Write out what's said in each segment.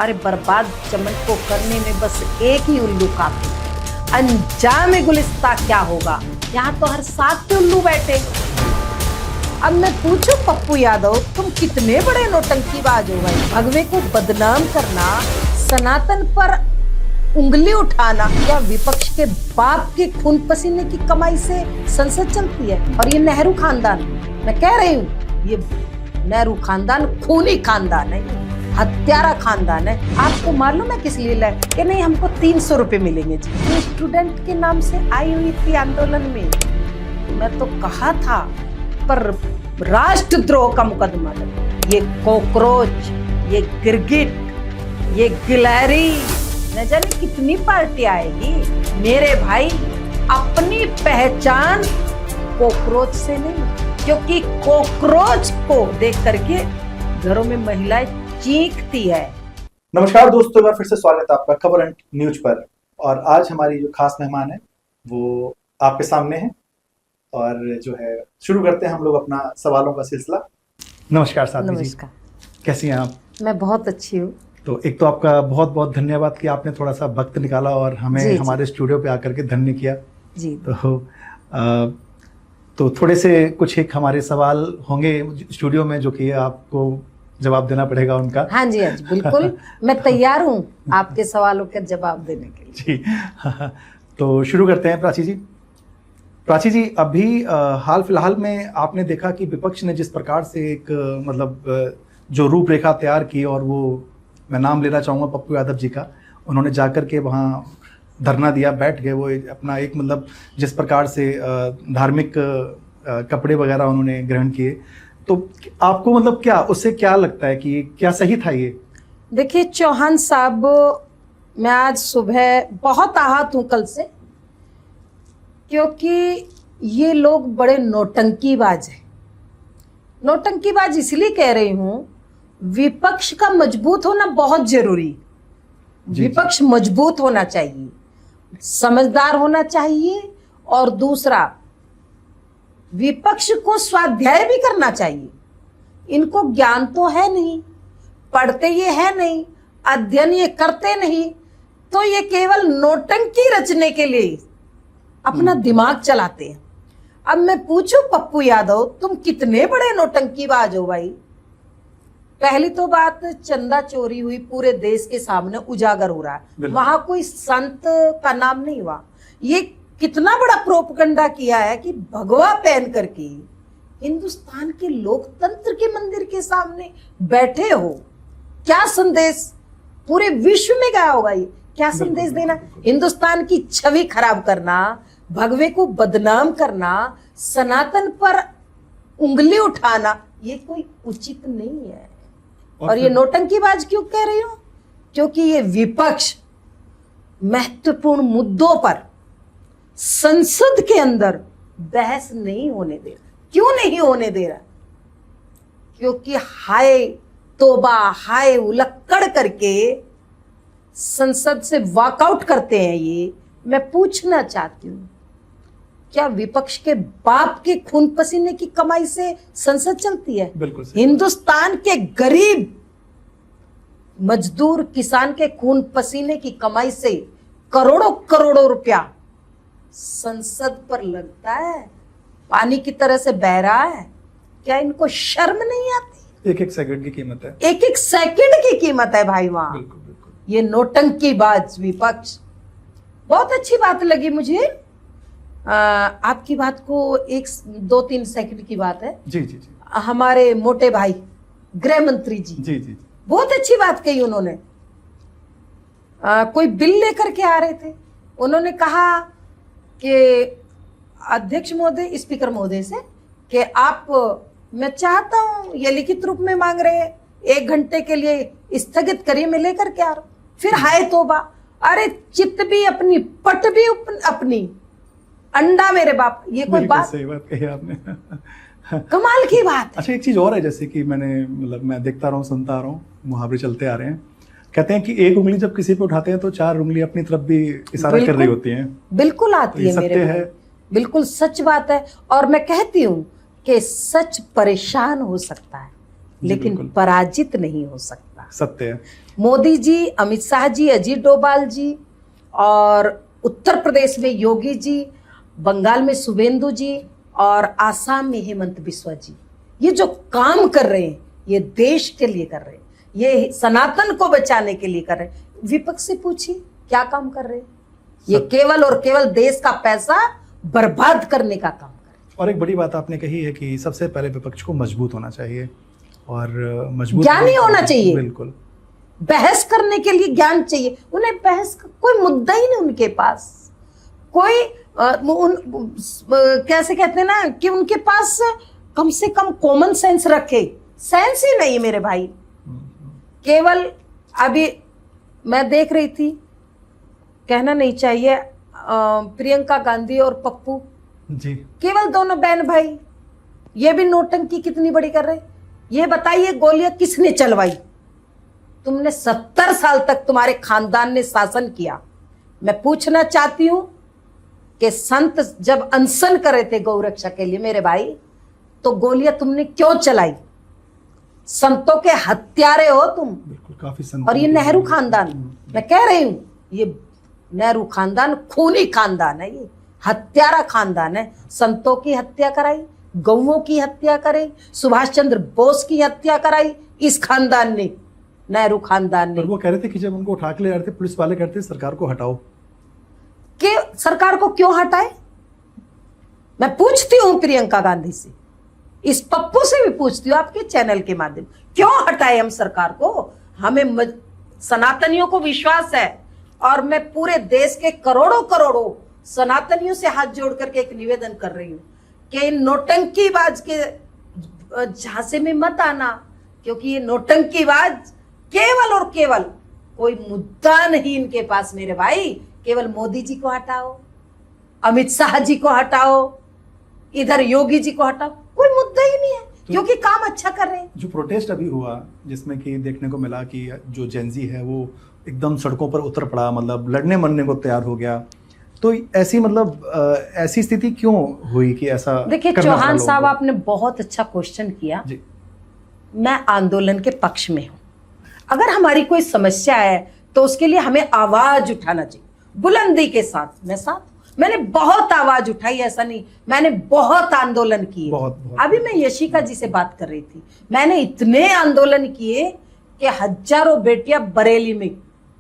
अरे बर्बाद चमन को करने में बस एक ही उल्लू काफी, अंजाम गुलिस्ता क्या होगा। यहाँ तो हर 7 के उल्लू बैठे। अब मैं पूछूं पप्पू यादव, तुम कितने बड़े नौटंकीबाज हो भाई। भगवे को बदनाम करना, सनातन पर उंगली उठाना, क्या विपक्ष के बाप के खून पसीने की कमाई से संसद चलती है? और ये नेहरू खानदान, मैं कह रही हूँ, ये नेहरू खानदान खूनी खानदान है, हत्यारा खानदान है। आपको मालूम है किस लिए लाए? कि नहीं हमको 300 रुपए मिलेंगे जी। ये स्टूडेंट के नाम से आई हुई थी आंदोलन में, मैं तो कहा था, पर राष्ट्रद्रोह का मुकदमा लगा। ये कॉकरोच, ये गिरगिट, ये गिलहरी, न जाने कितनी पार्टी आएगी। मेरे भाई, अपनी पहचान कॉकरोच से नहीं, क्योंकि कॉकरोच को देख करके घरों में महिलाएं चीखती है। नमस्कार दोस्तों, एक बार फिर से स्वागत है आपका खबर एंड न्यूज पर। और आज हमारी जो खास मेहमान है वो आपके सामने है, और जो है शुरू करते हैं हम लोग अपना सवालों का सिलसिला। नमस्कार साथी जी, कैसी हैं आप? मैं बहुत अच्छी हूँ। तो एक तो आपका बहुत बहुत धन्यवाद कि आपने थोड़ा सा वक्त निकाला और हमें हमारे स्टूडियो पे आकर के धन्य किया जी। तो थोड़े से कुछ एक हमारे सवाल होंगे स्टूडियो में जो कि आपको जवाब देना पड़ेगा उनका। हाँ जी, हाँ जी, बिल्कुल मैं तैयार हूँ आपके सवालों का जवाब देने के लिए जी। तो शुरू करते हैं प्राची जी। प्राची जी, अभी हाल फिलहाल में आपने देखा कि विपक्ष ने जिस प्रकार से एक जो रूपरेखा तैयार की, और वो मैं नाम लेना चाहूँगा पप्पू यादव जी का, उन्होंने जाकर के वहाँ धरना दिया, बैठ गए। वो अपना एक जिस प्रकार से धार्मिक कपड़े वगैरह उन्होंने ग्रहण किए, तो आपको क्या उससे क्या लगता है कि क्या सही था ये? देखिए चौहान साहब, मैं आज सुबह बहुत आहत हूँ कल से, क्योंकि ये लोग बड़े नौटंकीबाज हैं। नौटंकीबाज इसलिए कह रही हूँ, विपक्ष का मजबूत होना बहुत जरूरी। विपक्ष मजबूत होना चाहिए, समझदार होना चाहिए, और दूसरा विपक्ष को स्वाध्याय भी करना चाहिए। इनको ज्ञान तो है नहीं, पढ़ते ये है नहीं, अध्ययन ये करते नहीं, तो ये केवल नौटंकी रचने के लिए अपना दिमाग चलाते हैं। अब मैं पूछूं पप्पू यादव, तुम कितने बड़े नौटंकीबाज हो भाई। पहली तो बात, चंदा चोरी हुई पूरे देश के सामने उजागर हो रहा है, वहां कोई संत का नाम नहीं हुआ। ये कितना बड़ा प्रोपगंडा किया है कि भगवा पहन करके हिंदुस्तान के लोकतंत्र के मंदिर के सामने बैठे हो। क्या संदेश पूरे विश्व में गया होगा? ये क्या संदेश देना? हिंदुस्तान की छवि खराब करना, भगवे को बदनाम करना, सनातन पर उंगली उठाना, ये कोई उचित नहीं है। और ये नौटंकीबाज क्यों कह रही हूं? क्योंकि ये विपक्ष महत्वपूर्ण मुद्दों पर संसद के अंदर बहस नहीं होने दे रहा। क्यों नहीं होने दे रहा? क्योंकि हाय तोबा, हाय उलक्कड़ करके संसद से वॉकआउट करते हैं। ये मैं पूछना चाहती हूँ, क्या विपक्ष के बाप के खून पसीने की कमाई से संसद चलती है? बिल्कुल। हिंदुस्तान के गरीब मजदूर किसान के खून पसीने की कमाई से करोड़ों करोड़ों रुपया संसद पर लगता है, पानी की तरह से बह रहा है। क्या इनको शर्म नहीं आती? एक एक सेकंड की कीमत है, एक एक सेकंड की कीमत है भाई वहां। बिल्कुल बिल्कुल। ये नौटंकीबाज विपक्ष। बहुत अच्छी बात लगी मुझे आपकी बात को, 1-2-3 सेकंड की बात है जी जी जी। हमारे मोटे भाई गृह मंत्री जी जी जी, बहुत अच्छी बात कही उन्होंने। कोई बिल लेकर के आ रहे थे, उन्होंने कहा कि अध्यक्ष महोदय, स्पीकर महोदय से कि आप, मैं चाहता हूं, ये लिखित रूप में मांग रहे हैं, 1 घंटे के लिए स्थगित करिए, मैं लेकर के आ रहा हूं। फिर हाय तोबा, अरे चित भी अपनी, पट भी अपनी, अंडा मेरे बाप। ये कोई बात? सही बात कही आपने। कमाल की बात। अच्छा, एक चीज और है, जैसे कि मैंने मैं देखता रहा हूँ, सुनता रहा हूँ, मुहावरे चलते आ रहे हैं। कहते हैं कि एक उंगली जब किसी पे उठाते हैं तो 4 उंगली अपनी तरफ भी इशारा कर रही होती हैं। बिल्कुल आती है मेरे भाई, बिल्कुल सच बात है। और मैं कहती हूँ कि सच परेशान हो सकता है, लेकिन पराजित नहीं हो सकता। सत्य है। मोदी जी, अमित शाह जी, अजीत डोभाल जी, और उत्तर प्रदेश में योगी जी, बंगाल में शुभेंदु जी, और आसाम में हेमंत बिस्वा जी, ये जो काम कर रहे हैं ये देश के लिए कर रहे हैं, ये सनातन को बचाने के लिए कर रहे हैं। विपक्ष से पूछिए क्या काम कर रहे हैं, ये केवल और केवल देश का पैसा बर्बाद करने का काम कर रहे हैं। और एक बड़ी बात आपने कही है कि सबसे पहले विपक्ष को मजबूत होना चाहिए और मजबूत ज्ञानी होना चाहिए। बिल्कुल, बहस करने के लिए ज्ञान चाहिए, उन्हें बहस का कोई मुद्दा ही नहीं उनके पास, कोई कैसे कहते हैं ना कि उनके पास कम से कम कॉमन सेंस रखे, सेंस ही नहीं मेरे भाई। केवल अभी मैं देख रही थी, कहना नहीं चाहिए, प्रियंका गांधी और पप्पू जी, केवल दोनों बहन भाई, ये भी नोटंकी कितनी बड़ी कर रहे। ये बताइए गोलियां किसने चलवाई? तुमने 70 साल तक तुम्हारे खानदान ने शासन किया। मैं पूछना चाहती हूं कि संत जब अनशन कर रहे थे गौरक्षा के लिए मेरे भाई, तो गोलियां तुमने क्यों चलाई? संतों के हत्यारे हो तुम। बिल्कुल, काफी संत। और ये नेहरू खानदान, मैं कह रही हूं, ये नेहरू खानदान खूनी खानदान है, ये हत्यारा खानदान है। संतों की हत्या कराई, गौओं की हत्या कराई, सुभाष चंद्र बोस की हत्या कराई इस खानदान ने, नेहरू खानदान ने। वो कह रहे थे कि जब उनको उठा के ले रहे थे पुलिस वाले, कहते थे सरकार को हटाओ। कि सरकार को क्यों हटाए? मैं पूछती हूं प्रियंका गांधी से, इस पप्पू से भी पूछती हूँ आपके चैनल के माध्यम, क्यों हटाए हम सरकार को? हमें सनातनियों को विश्वास है, और मैं पूरे देश के करोड़ों करोड़ों सनातनियों से हाथ जोड़ करके एक निवेदन कर रही हूं कि नोटंकीबाज के झांसे में मत आना, क्योंकि ये नोटंकीबाज केवल और केवल कोई मुद्दा नहीं इनके पास मेरे भाई। केवल मोदी जी को हटाओ, अमित शाह जी को हटाओ, इधर योगी जी को हटाओ, कोई मुद्दा ही नहीं है, क्योंकि काम अच्छा कर रहे हैं। जो प्रोटेस्ट अभी हुआ, जिसमें कि देखने को मिला कि जो जेनजी है वो एकदम सड़कों पर उतर पड़ा, मतलब लड़ने मरने को तैयार हो गया, तो ऐसी मतलब ऐसी स्थिति क्यों हुई कि ऐसा? देखिए चौहान साहब, आपने बहुत अच्छा क्वेश्चन किया जी। मैं आंदोलन के पक्ष में हूं। अगर हमारी कोई समस्या है तो उसके लिए हमें आवाज उठाना चाहिए बुलंदी के साथ। मैंने बहुत आवाज उठाई, ऐसा नहीं, मैंने बहुत आंदोलन किए। बहुत। अभी मैं यशिका जी से बात कर रही थी, मैंने इतने आंदोलन किए कि हजारों बेटियां बरेली में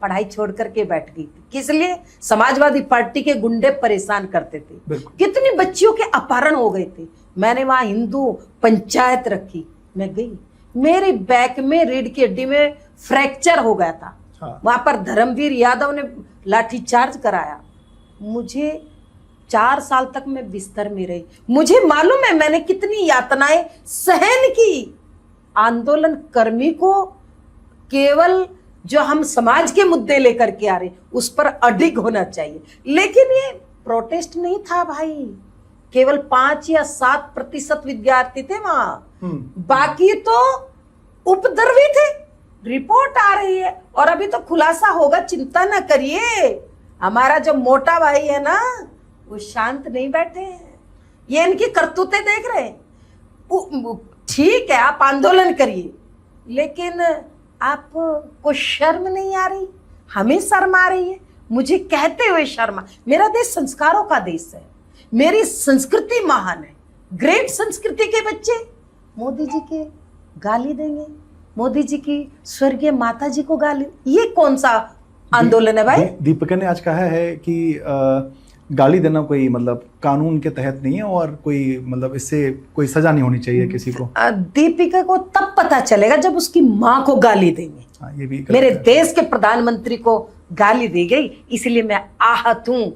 पढ़ाई छोड़ करके बैठ गई थी। किस लिए? समाजवादी पार्टी के गुंडे परेशान करते थे, कितनी बच्चियों के अपहरण हो गए थे। मैंने वहां हिंदू पंचायत रखी, मैं गई, मेरी बैक में रीढ़ की हड्डी में फ्रैक्चर हो गया था। वहां पर धर्मवीर यादव ने लाठीचार्ज कराया, मुझे 4 साल तक मैं बिस्तर में रही। मुझे मालूम है मैंने कितनी यातनाएं सहन की। आंदोलन कर्मी को केवल जो हम समाज के मुद्दे लेकर के आ रहे उस पर अडिग होना चाहिए, लेकिन ये प्रोटेस्ट नहीं था भाई। केवल 5 या 7% विद्यार्थी थे वहां, बाकी तो उपद्रवी थे। रिपोर्ट आ रही है और अभी तो खुलासा होगा, चिंता ना करिए। हमारा जो मोटा भाई है ना, वो शांत नहीं बैठे हैं, ये इनकी करतूतें देख रहे हैं। ठीक है आप आंदोलन करिए, लेकिन आपको शर्म नहीं आ रही? हमें शर्म आ रही है, मुझे कहते हुए शर्म। मेरा देश संस्कारों का देश है, मेरी संस्कृति महान है, ग्रेट संस्कृति के बच्चे मोदी जी के गाली देंगे, मोदी जी की स्वर्गीय माता जी को गाली, ये कौन सा आंदोलन है भाई? दीपिका ने आज कहा है कि गाली देना कोई मतलब कानून के तहत नहीं है और कोई मतलब इससे कोई सजा नहीं होनी चाहिए किसी को। दीपिका को तब पता चलेगा जब उसकी माँ को गाली देंगे। हाँ, ये भी मेरे देश के प्रधानमंत्री को गाली दी गई, इसलिए मैं आहत हूं,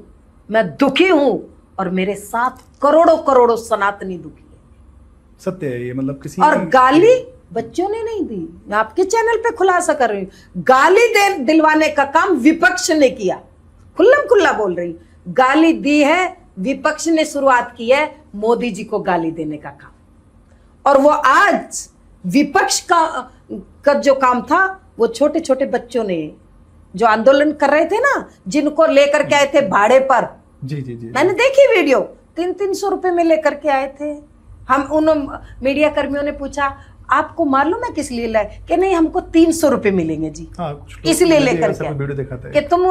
मैं दुखी हूं, और मेरे साथ करोड़ों करोड़ों सनातनी दुखी है। सत्य है ये, मतलब किसी और गाली बच्चों ने नहीं दी, मैं आपके चैनल पे खुलासा कर रही हूँ। गाली दिलवाने का काम विपक्ष ने किया, खुल्लम खुल्ला बोल रही। गाली दी है विपक्ष ने, शुरुआत की है मोदी जी को गाली देने का काम। और वो आज विपक्ष का जो काम था, वो छोटे छोटे बच्चों ने जो आंदोलन कर रहे थे ना, जिनको लेकर के आए थे भाड़े पर। जी जी जी, मैंने देखी वीडियो, 300-300 रुपए में लेकर के आए थे। हम उन मीडिया कर्मियों ने पूछा आपको मालूम है किस लिए लाए? कि नहीं हमको 300 रुपए मिलेंगे जी, हाँ, कुछ लोग इसलिए वीडियो लेकर ऐसा के वीडियो दिखाता कि है। तुम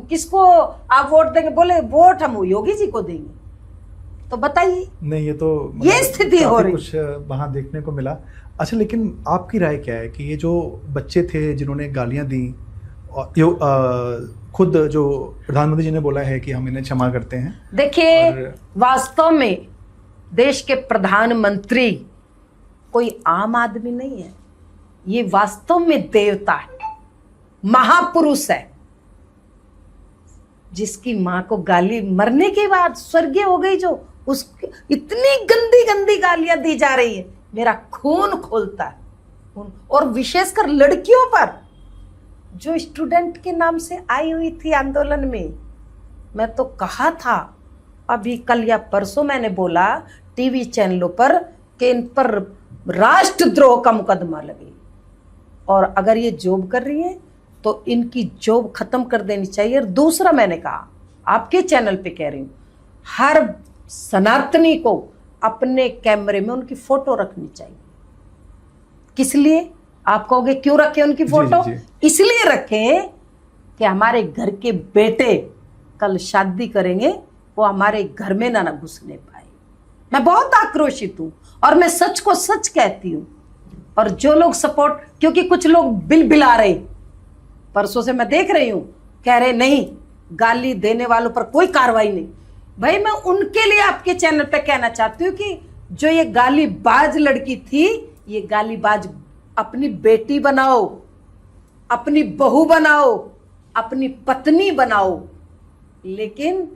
किसको आप वोट देंगे? बोले वोट हम योगी जी को देंगे। तो बताइए, नहीं, ये तो ये मतलब स्थिति हो काफी रही। कुछ वहां देखने को मिला। अच्छा, लेकिन आपकी राय क्या है कि ये जो बच्चे थे जिन्होंने गालियां दी, और खुद जो प्रधानमंत्री जी ने बोला है कि हम इन्हें क्षमा करते हैं। देखिए, और- वास्तव में देश के प्रधानमंत्री कोई आम आदमी नहीं है, ये वास्तव में देवता है, महापुरुष है, जिसकी मां को गाली मरने के बाद स्वर्गीय हो गई, जो उस इतनी गंदी गंदी गालियां दी जा रही है, मेरा खून खोलता है। और विशेषकर लड़कियों पर, जो स्टूडेंट के नाम से आई हुई थी आंदोलन में, मैं तो कहा था अभी कल या परसों मैंने बोला टीवी चैनलों पर कि इन पर राष्ट्रद्रोह का मुकदमा लगे, और अगर ये जॉब कर रही है तो इनकी जॉब खत्म कर देनी चाहिए। और दूसरा मैंने कहा, आपके चैनल पे कह रही हूं, हर सनातनी को अपने कैमरे में उनकी फोटो रखनी चाहिए। किस लिए? आप कहोगे क्यों रखें उनकी फोटो? जी, जी। इसलिए रखें कि हमारे घर के बेटे कल शादी करेंगे, वो हमारे घर में ना घुसने पाए। मैं बहुत आक्रोशित हूं और मैं सच को सच कहती हूं। और जो लोग सपोर्ट, क्योंकि कुछ लोग बिल बिला रहे, परसों से मैं देख रही हूं, कह रहे नहीं गाली देने वालों पर कोई कार्रवाई नहीं। भाई मैं उनके लिए आपके चैनल पे कहना चाहती हूँ कि जो ये गालीबाज लड़की थी, ये गालीबाज अपनी बेटी बनाओ, अपनी बहू बनाओ, अपनी पत्नी बनाओ, लेकिन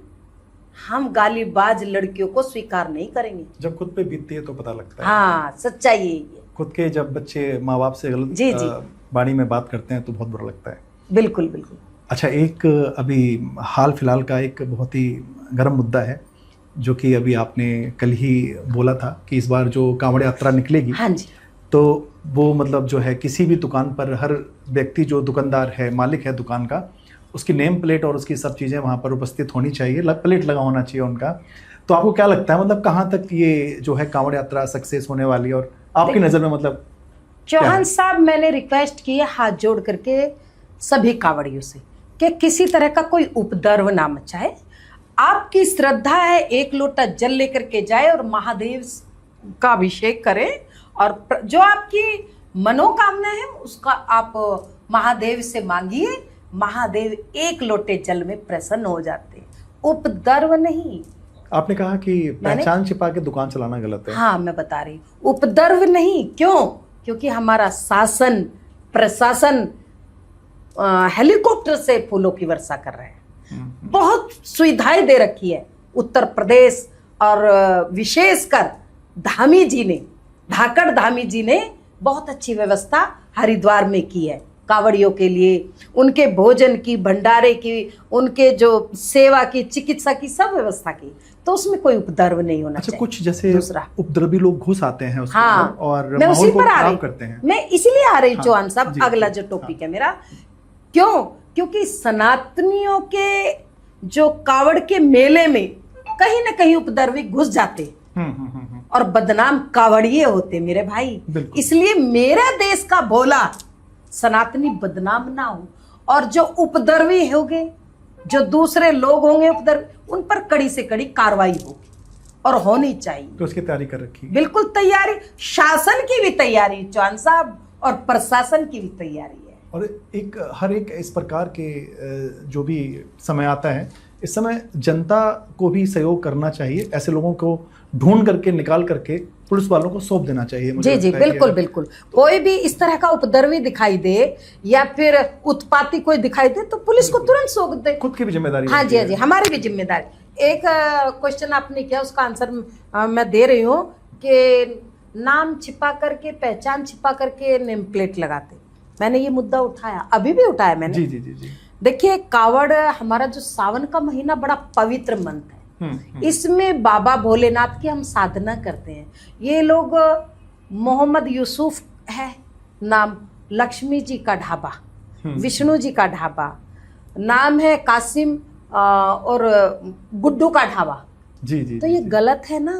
हम गालीबाज लड़कियों को स्वीकार नहीं करेंगे। जब खुद पे बीतती है तो पता लगता है। हाँ, सच्चाई यही है। खुद के जब बच्चे माँ बाप से गलत जी, जी। वाणी में बात करते हैं तो बहुत बुरा लगता है। बिल्कुल बिल्कुल। अच्छा, एक अभी हाल फिलहाल का एक बहुत ही गर्म मुद्दा है, जो कि अभी आपने कल ही बोला था कि इस बार जो कांवड़ यात्रा निकलेगी, हाँ जी, तो वो मतलब जो है किसी भी दुकान पर हर व्यक्ति जो दुकानदार है, मालिक है दुकान का, उसकी नेम प्लेट और उसकी सब चीज़ें वहाँ पर उपस्थित होनी चाहिए, प्लेट लगा होना चाहिए उनका। तो आपको क्या लगता है, मतलब कहाँ तक ये जो है कांवड़ यात्रा सक्सेस होने वाली है, और आपकी नज़र में मतलब चौहान साहब, मैंने रिक्वेस्ट की है हाथ जोड़ करके सभी कांवड़ियों से कि किसी तरह का कोई उपद्रव ना मचाए। आपकी श्रद्धा है, एक लोटा जल लेकर के जाए और महादेव का अभिषेक करें, और जो आपकी मनोकामना है उसका आप महादेव से मांगिए। महादेव एक लोटे जल में प्रसन्न हो जाते हैं, उपद्रव नहीं। आपने कहा कि पहचान छिपा के दुकान चलाना गलत है। हाँ, मैं बता रही हूँ, उपद्रव नहीं। क्यों? क्योंकि हमारा शासन प्रशासन हेलीकॉप्टर से फूलों की वर्षा कर रहे हैं, बहुत सुविधाएं दे रखी है। उत्तर प्रदेश और विशेषकर धामी जी ने, धाकड़ धामी जी ने बहुत अच्छी व्यवस्था हरिद्वार में की है कांवड़ियों के लिए, उनके भोजन की, भंडारे की, उनके जो सेवा की, चिकित्सा की, सब व्यवस्था की। तो उसमें कोई उपद्रव नहीं होना चाहिए। कुछ जैसे दूसरा, उपद्रवी लोग घुस आते हैं उसके हाँ, अंदर और मैं उसी माहौल को पर आ खराब रही, करते हैं। मैं इसीलिए आ रही हाँ, चौहान साहब, जी, अगला जी, जो टॉपिक हाँ। है मेरा। क्यों? क्योंकि सनातनियों के जो कावड़ के मेले में कहीं ना कहीं उपद्रवी घुस जाते और बदनाम कावड़िए होते मेरे भाई। इसलिए मेरा देश का भोला सनातनी बदनाम ना हो, और जो उपद्रवी होंगे, जो दूसरे लोग होंगे उपद्रवी, उन पर कड़ी से कड़ी कार्रवाई होगी और होनी चाहिए। तो उसकी तैयारी कर रखी है? बिल्कुल तैयारी, शासन की भी तैयारी चौहान साहब, और प्रशासन की भी तैयारी है। और हर एक इस प्रकार के जो भी समय आता है, इस समय जनता को भी सहयोग करना चाहिए, ऐसे लोगों को ढूंढ करके निकाल करके पुलिस वालों को सौंप देना चाहिए। जी जी, बिल्कुल बिल्कुल। कोई भी इस तरह का उपद्रवी दिखाई दे या फिर उत्पाती कोई दिखाई दे तो पुलिस को तुरंत सौंप दे। खुद की भी जिम्मेदारी। हाँ जी, हाँ जी, हमारी भी जिम्मेदारी। एक क्वेश्चन आपने किया, उसका आंसर मैं दे रही हूँ कि नाम छिपा करके, पहचान छिपा करके नेम प्लेट लगाते। मैंने ये मुद्दा उठाया, अभी भी उठाया मैंने। जी जी जी जी। देखिए, कावड़ हमारा जो सावन का महीना बड़ा पवित्र मंथ है, इसमें बाबा भोलेनाथ की हम साधना करते हैं। ये लोग, मोहम्मद यूसुफ है नाम, लक्ष्मी जी का ढाबा, विष्णु जी का ढाबा, नाम है कासिम और गुड्डू का ढाबा। जी जी। तो ये गलत है ना।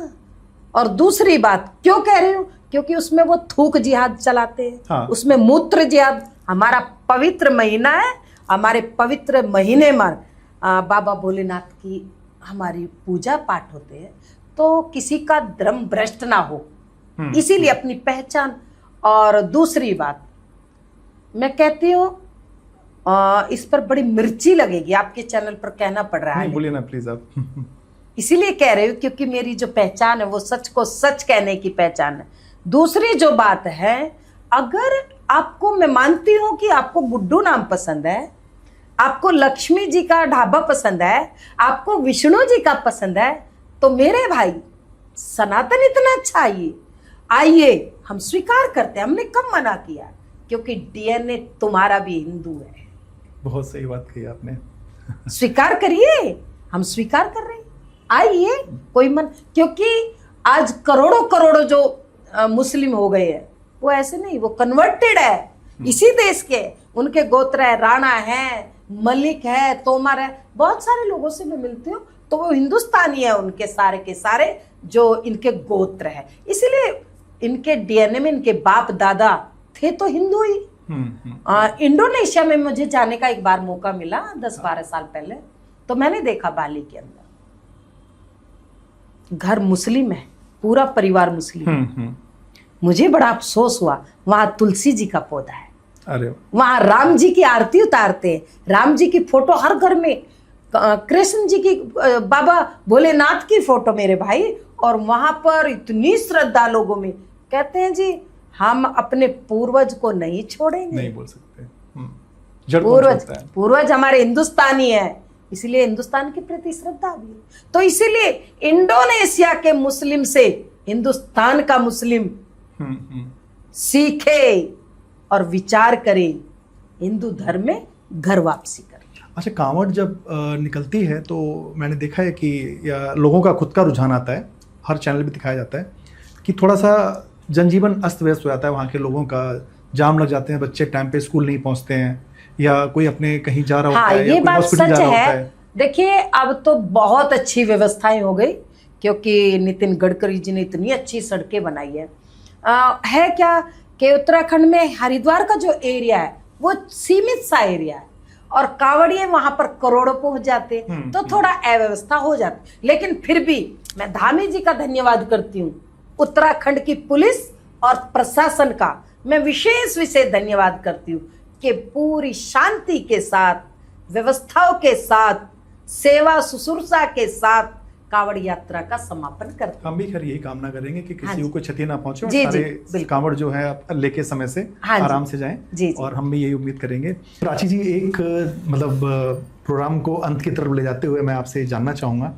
और दूसरी बात क्यों कह रही हूँ क्योंकि उसमें वो थूक जिहाद चलाते हैं। हाँ। उसमें मूत्र जिहाद। हमारा पवित्र महीना है, हमारे पवित्र महीने में बाबा भोलेनाथ की हमारी पूजा पाठ होते हैं, तो किसी का धर्म भ्रष्ट ना हो, इसीलिए अपनी पहचान। और दूसरी बात मैं कहती हूँ, इस पर बड़ी मिर्ची लगेगी, आपके चैनल पर कहना पड़ रहा है, बोलिए ना प्लीज आप। इसीलिए कह रही हूँ क्योंकि मेरी जो पहचान है वो सच को सच कहने की पहचान है। दूसरी जो बात है, अगर आपको, मैं मानती हूँ कि आपको गुड्डू नाम पसंद है, आपको लक्ष्मी जी का ढाबा पसंद है, आपको विष्णु जी का पसंद है, तो मेरे भाई सनातन इतना अच्छा आइए हम स्वीकार करते हैं। हमने कब मना किया, क्योंकि डीएनए तुम्हारा भी हिंदू है। बहुत सही बात कही आपने। स्वीकार करिए, हम स्वीकार कर रहे हैं, आइए, कोई मन, क्योंकि आज करोड़ों करोड़ों जो मुस्लिम हो गए हैं, वो ऐसे नहीं, वो कन्वर्टेड है, इसी देश के, उनके गोत्र है, राणा है, मलिक है, तोमर है, बहुत सारे लोगों से मैं मिलती हूँ, तो वो हिंदुस्तानी है, उनके सारे के सारे जो इनके गोत्र है। इसीलिए इनके डीएनए में इनके बाप दादा थे तो हिंदू ही। इंडोनेशिया में मुझे जाने का एक बार मौका मिला 10-12 साल पहले, तो मैंने देखा बाली के अंदर घर मुस्लिम है, पूरा परिवार मुस्लिम है। मुझे बड़ा अफसोस हुआ, वहां तुलसी जी का पौधा है, अरे वहां राम जी की आरती उतारते हैं, राम जी की फोटो हर घर में, कृष्ण जी की, बाबा भोलेनाथ की फोटो मेरे भाई, और वहां पर इतनी श्रद्धा लोगों में। कहते हैं जी हम अपने पूर्वज को नहीं छोड़ेंगे, नहीं बोल सकते। जड़ कौन छोड़ता है? पूर्वज हमारे हिंदुस्तानी है, इसलिए हिंदुस्तान के प्रति श्रद्धा भी है। तो इसीलिए इंडोनेशिया के मुस्लिम से हिंदुस्तान का मुस्लिम सीखे और विचार करे, हिंदू धर्म में घर वापसी करे। अच्छा, कांवड़ जब निकलती है तो मैंने देखा है कि या लोगों का खुद का रुझान आता है, हर चैनल पे दिखाया जाता है कि थोड़ा सा जनजीवन अस्त व्यस्त हो जाता है, वहाँ के लोगों का जाम लग जाते हैं, बच्चे टाइम पे स्कूल नहीं पहुँचते हैं, या कोई अपने कहीं जा रहा होता है, ये या कोई बात हॉस्पिटल जा सच रहा होता है। है। देखिए अब तो बहुत अच्छी व्यवस्थाएं हो गई, क्योंकि नितिन गडकरी जी ने इतनी अच्छी सड़कें बनाई है क्या कि उत्तराखंड में हरिद्वार का जो एरिया है वो सीमित सा एरिया है, और कांवड़िए वहां पर करोड़ों पहुंच जाते, तो थोड़ा अव्यवस्था हो जाती। लेकिन फिर भी मैं धामी जी का धन्यवाद करती हूँ, उत्तराखंड की पुलिस और प्रशासन का मैं विशेष धन्यवाद करती हूँ कि पूरी शांति के साथ, व्यवस्थाओं के साथ, सेवा शुश्रूषा के साथ कांवड़ यात्रा का समापन करते हैं। हम भी खैर यही कामना करेंगे कि हाँ किसी को कोई क्षति ना पहुंचे, और जी, सारे कांवड़ जो है लेके समय से हाँ आराम से जाएं। जी। और हम भी यही उम्मीद करेंगे। प्राची जी, एक मतलब प्रोग्राम को अंत की तरफ ले जाते हुए मैं आपसे जानना चाहूँगा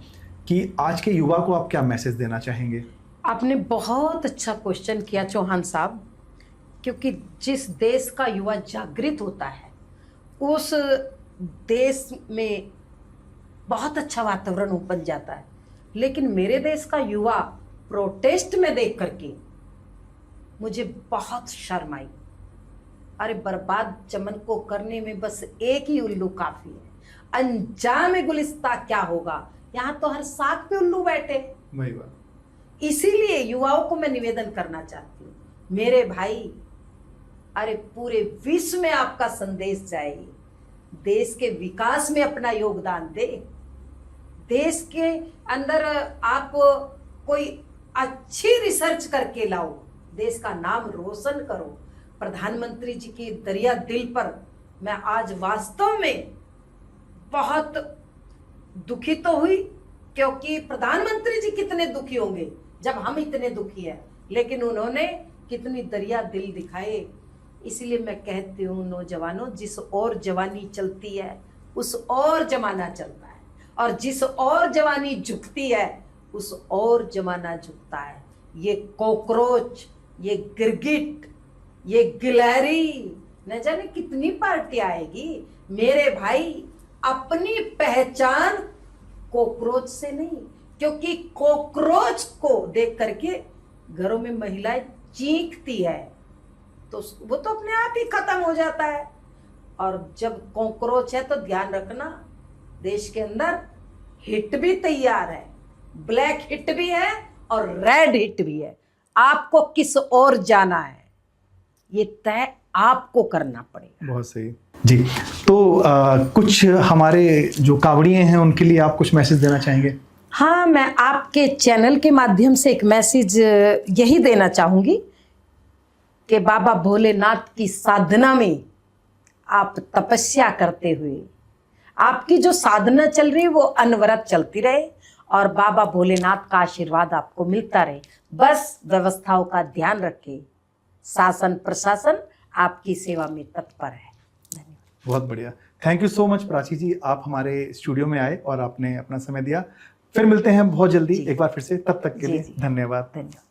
कि आज के युवा को आप क्या मैसेज देना चाहेंगे? आपने बहुत अच्छा क्वेश्चन किया चौहान साहब, क्योंकि जिस देश का युवा जागृत होता है उस देश में बहुत अच्छा वातावरण बन जाता है। लेकिन मेरे देश का युवा प्रोटेस्ट में देख करके मुझे बहुत शर्म आई। अरे बर्बाद चमन को करने में बस एक ही उल्लू काफी है, अंजाम गुलिस्ता क्या होगा, यहाँ तो हर साग पे उल्लू बैठे। वही बात। इसीलिए युवाओं को मैं निवेदन करना चाहती हूँ, मेरे भाई, अरे पूरे विश्व में आपका संदेश जाए, देश के विकास में अपना योगदान दे, देश के अंदर आप कोई अच्छी रिसर्च करके लाओ, देश का नाम रोशन करो। प्रधानमंत्री जी की दरिया दिल पर मैं आज वास्तव में बहुत दुखी तो हुई, क्योंकि प्रधानमंत्री जी कितने दुखी होंगे जब हम इतने दुखी हैं, लेकिन उन्होंने कितनी दरिया दिल दिखाए। इसलिए मैं कहती हूँ नौजवानों, जिस और जवानी चलती है उस और जमाना चलता है, और जिस और जवानी झुकती है उस और जमाना झुकता है। ये कॉकरोच, ये गिरगिट, ये गिलहरी, न जाने कितनी पार्टी आएगी। मेरे भाई, अपनी पहचान कॉकरोच से नहीं, क्योंकि कॉकरोच को देख करके घरों में महिलाएं चीखती है तो वो तो अपने आप ही खत्म हो जाता है। और जब कॉकरोच है तो ध्यान रखना, देश के अंदर हिट भी तैयार है, ब्लैक हिट भी है और रेड हिट भी है। आपको किस ओर जाना है ये तय आपको करना पड़ेगा। बहुत सही जी। तो कुछ हमारे जो कावड़िए हैं उनके लिए आप कुछ मैसेज देना चाहेंगे? हाँ, मैं आपके चैनल के माध्यम से एक मैसेज यही देना चाहूंगी कि बाबा भोलेनाथ की साधना में आप तपस्या करते हुए आपकी जो साधना चल रही है वो अनवरत चलती रहे और बाबा भोलेनाथ का आशीर्वाद आपको मिलता रहे। बस व्यवस्थाओं का ध्यान रखें, शासन प्रशासन आपकी सेवा में तत्पर है। धन्यवाद। बहुत बढ़िया, thank you so much Prachi ji, आप हमारे स्टूडियो में आए और आपने अपना समय दिया। फिर मिलते हैं बहुत जल्दी जी। एक बार फिर से, तब तक के जी, लिए जी। धन्यवाद। धन्यवाद।